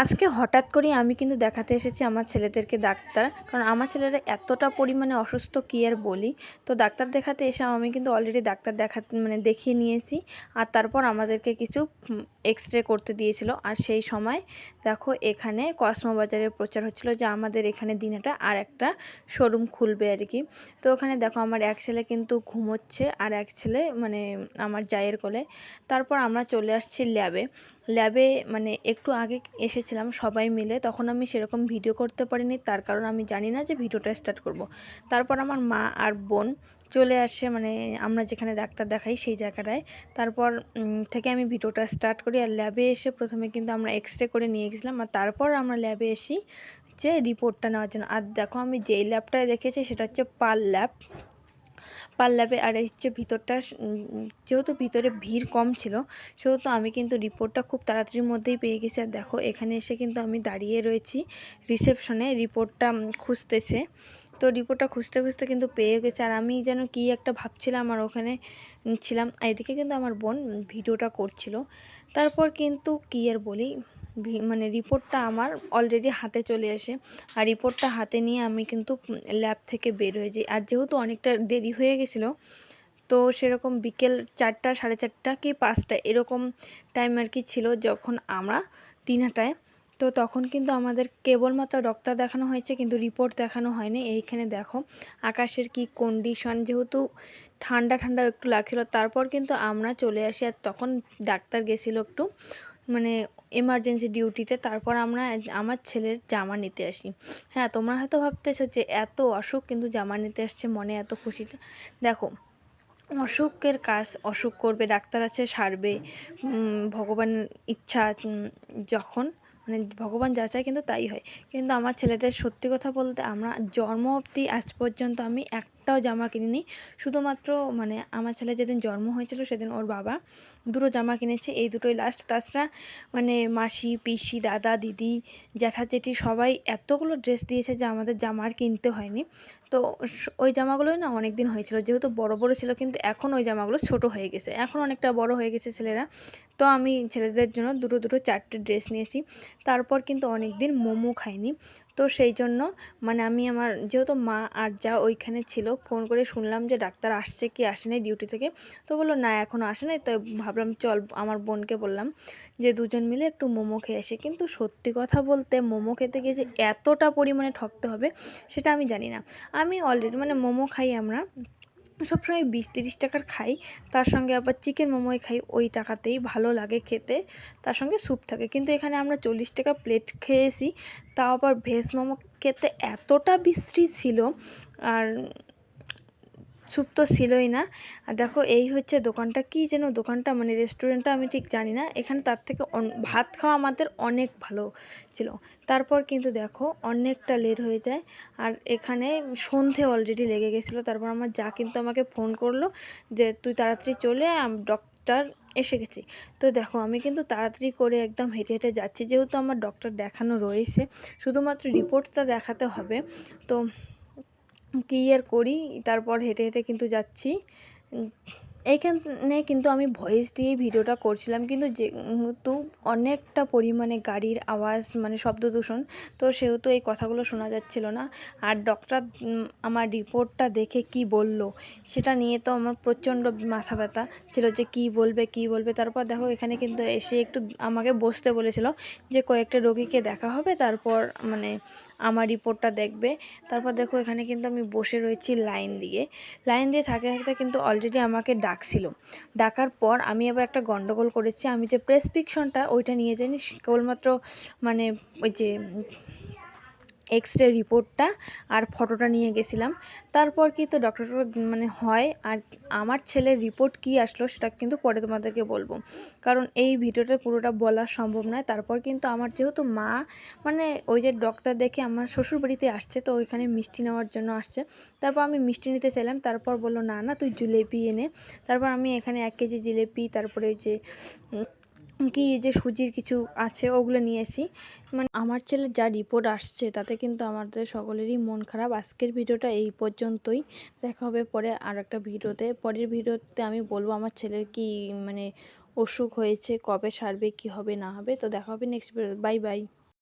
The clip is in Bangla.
আজকে হঠাৎ করেই আমি কিন্তু দেখাতে এসেছি আমার ছেলেদেরকে ডাক্তার, কারণ আমার ছেলেরা এতটা পরিমাণে অসুস্থ কী আর বলি। তো ডাক্তার দেখাতে এসে আমি কিন্তু অলরেডি ডাক্তার দেখিয়ে নিয়েছি, আর তারপর আমাদেরকে কিছু এক্স রে করতে দিয়েছিল। আর সেই সময় দেখো এখানে কসমো বাজারে প্রচার হচ্ছিল যে আমাদের এখানে দিনাটা আর একটা শোরুম খুলবে আর কি। তো ওখানে দেখো আমার এক ছেলে কিন্তু ঘুমোচ্ছে আর এক ছেলে মানে আমার জায়ের কোলে। তারপর আমরা চলে আসছি ল্যাবে মানে একটু আগে এসেছিলাম সবাই মিলে, তখন আমি সেরকম ভিডিও করতে পারিনি, তার কারণ আমি জানি না যে ভিডিওটা স্টার্ট করব। তারপর আমার মা আর বোন চলে আসে, মানে আমরা যেখানে ডাক্তার দেখাই সেই জায়গাটায়। তারপর থেকে আমি ভিডিওটা স্টার্ট করি। আর ল্যাবে এসে প্রথমে কিন্তু আমরা এক্স রে করে নিয়ে গেছিলাম, আর তারপর আমরা ল্যাবে এসি যে রিপোর্টটা নেওয়ার জন্য। আর দেখো আমি যেই ল্যাবটায় দেখেছি সেটা হচ্ছে ল্যাবে। আর এই হচ্ছে ভিতরটা, যেহেতু ভিতরে ভিড় কম ছিল সেহেতু আমি কিন্তু রিপোর্টটা খুব তাড়াতাড়ির মধ্যেই পেয়ে গেছি। আর দেখো এখানে এসে কিন্তু আমি দাঁড়িয়ে রয়েছি রিসেপশনে, রিপোর্টটা খুঁজতেছে। তো রিপোর্টটা খুঁজতে খুঁজতে কিন্তু পেয়ে গেছে, আর আমি যেন কি একটা ভাবছিলাম আর ওখানে ছিলাম। এদিকে কিন্তু আমার বোন ভিডিওটা করছিল। তারপর কিন্তু কী আর বলি, মানে রিপোর্টটা আমার অলরেডি হাতে চলে আসে। আর রিপোর্টটা হাতে নিয়ে আমি কিন্তু ল্যাব থেকে বের হয়ে যাই। আর যেহেতু অনেকটা দেরি হয়ে গেছিলো, তো সেরকম বিকেল 4টা, 4:30 কি 5টা এরকম টাইম আর কি ছিল যখন আমরা দিনহাটায়। তো তখন কিন্তু আমাদের কেবলমাত্র ডক্টর দেখানো হয়েছে, কিন্তু রিপোর্ট দেখানো হয়নি। এইখানে দেখো আকাশের কি কন্ডিশন, যেহেতু ঠান্ডা ঠান্ডা একটু লাগছিল। তারপর কিন্তু আমরা চলে আসি, আর তখন ডাক্তার গেছিলো একটু মানে এমার্জেন্সি ডিউটিতে। তারপর আমরা আমার ছেলের জামা নিতে আসি। হ্যাঁ, তোমরা হয়তো ভাবতেছো যে এত অসুখ কিন্তু জামা নিতে আসছে, মনে এত খুশিটা। দেখো অসুখের কাজ অসুখ করবে, ডাক্তার আছে সারবে, ভগবান ইচ্ছা যখন মানে ভগবান যা চায় কিন্তু তাই হয়। কিন্তু আমার ছেলেদের সত্যি কথা বলতে আমরা জন্ম অবধি আজ পর্যন্ত আমি একটাও জামা কিনিনি। শুধুমাত্র মানে আমার ছেলে যেদিন জন্ম হয়েছিল সেদিন ওর বাবা দুটো জামা কিনেছে, এই দুটোই লাস্ট। তাছাড়া মানে মাসি, পিসি, দাদা, দিদি, জ্যাঠা, জেঠি সবাই এতগুলো ড্রেস দিয়েছে যে আমাদের জামা আর কিনতে হয়নি। তো ওই জামাগুলোই না অনেক দিন হয়েছিল, যেহেতু বড় বড় ছিল, কিন্তু এখন ওই জামাগুলো ছোট হয়ে গেছে, এখন অনেকটা বড় হয়ে গেছে ছেলেরা। তো আমি ছেলেদের জন্য দুটো দুটো 4টে ড্রেস নিয়েছি। তারপর কিন্তু অনেক দিন মোমো খাইনি। তো সেই জন্য মানে আমি আমার যেহেতু মা আর যা ওইখানে ছিল, ফোন করে শুনলাম যে ডাক্তার আসছে কি আসেনি ডিউটি থেকে। তো বললো না এখনও আসে নাই। তো ভাবলাম চল, আমার বোনকে বললাম যে দুজন মিলে একটু মোমো খেয়ে আসি। কিন্তু সত্যি কথা বলতে মোমো খেতে গিয়ে যে এতটা পরিমাণে ঠকতে হবে সেটা আমি জানি না। আমি অলরেডি মানে মোমো খাই আমরা সবসময় 20-30 টাকার খাই, তার সঙ্গে আবার চিকেন মোমোই খাই, ওই টাকাতেই ভালো লাগে খেতে, তার সঙ্গে স্যুপ থাকে। কিন্তু এখানে আমরা 40 টাকা প্লেট খেয়েছি, তাও আবার ভেজ মোমো খেতে এতটা বিশ্রী ছিল, আর স্যুপ তো ছিলই না। আর দেখো এই হচ্ছে দোকানটা, কি যেন দোকানটা মানে রেস্টুরেন্টটা আমি ঠিক জানি না, এখানে তার থেকে ভাত খাওয়া আমাদের অনেক ভালো ছিল। তারপর কিন্তু দেখো অনেকটা লেট হয়ে যায়, আর এখানে সন্ধে অলরেডি লেগে গেছিলো। তারপর আমার যা কিন্তু আমাকে ফোন করলো যে তুই তাড়াতাড়ি চলে ডক্টর এসে গেছি। তো দেখো আমি কিন্তু তাড়াতাড়ি করে একদম হেঁটে হেঁটে যাচ্ছি, যেহেতু আমার ডক্টর দেখানো রয়েছে, শুধুমাত্র রিপোর্টটা দেখাতে হবে। তো কী আর করি, তারপর হেঁটে হেঁটে কিন্তু যাচ্ছি। এইখানে কিন্তু আমি ভয়েস দিয়েই ভিডিওটা করছিলাম, কিন্তু যেহেতু অনেকটা পরিমাণে গাড়ির আওয়াজ মানে শব্দ দূষণ, তো সেহেতু এই কথাগুলো শোনা যাচ্ছিল না। আর ডক্টর আমার রিপোর্টটা দেখে কি বলল সেটা নিয়ে তো আমার প্রচণ্ড মাথা ব্যথা ছিল যে কি বলবে। তারপর দেখো এখানে কিন্তু এসে একটু আমাকে বসতে বলেছিল যে কয়েকটা রোগীকে দেখা হবে, তারপর মানে আমার রিপোর্টটা দেখবে। তারপর দেখো এখানে কিন্তু আমি বসে রয়েছি লাইন দিয়ে থাকতে থাকতে কিন্তু অলরেডি আমাকে ডাকছিল। ডাকার পর আমি আবার একটা গন্ডগোল করেছি, আমি যে প্রেসক্রিপশনটা ওইটা নিয়ে যাইনি, কেবলমাত্র মানে ওই যে এক্স রে রিপোর্টটা আর ফটোটা নিয়ে গেছিলাম। তারপর কিন্তু ডক্টর মানে হয়, আর আমার ছেলের রিপোর্ট কি আসলো সেটা কিন্তু পরে তোমাদেরকে বলবো, কারণ এই ভিডিওটা পুরোটা বলা সম্ভব নয়। তারপর কিন্তু আমার যেহেতু মা মানে ওই যে ডক্টর দেখে আমার শ্বশুরবাড়িতে আসছে, তো ওইখানে মিষ্টি নেওয়ার জন্য আসছে। তারপর আমি মিষ্টি নিতে চাইলাম, তারপর বললো না না তুই জিলেপি এনে। তারপর আমি এখানে 1 কেজি জিলেপি, তারপরে ওই যে কি যে সুজির কিছু আছে ওগুলো নিয়েছি। মানে আমার ছেলের যা রিপোর্ট আসছে তাতে কিন্তু আমাদের সকলেরই মন খারাপ। আজকের ভিডিওটা এই পর্যন্তই, দেখা হবে পরে আর একটা ভিডিওতে। পরের ভিডিওতে আমি বলবো আমার ছেলের কি মানে অসুখ হয়েছে, কবে সারবে, কি হবে না হবে। তো দেখা হবে নেক্সট ভিডিও। Bye bye.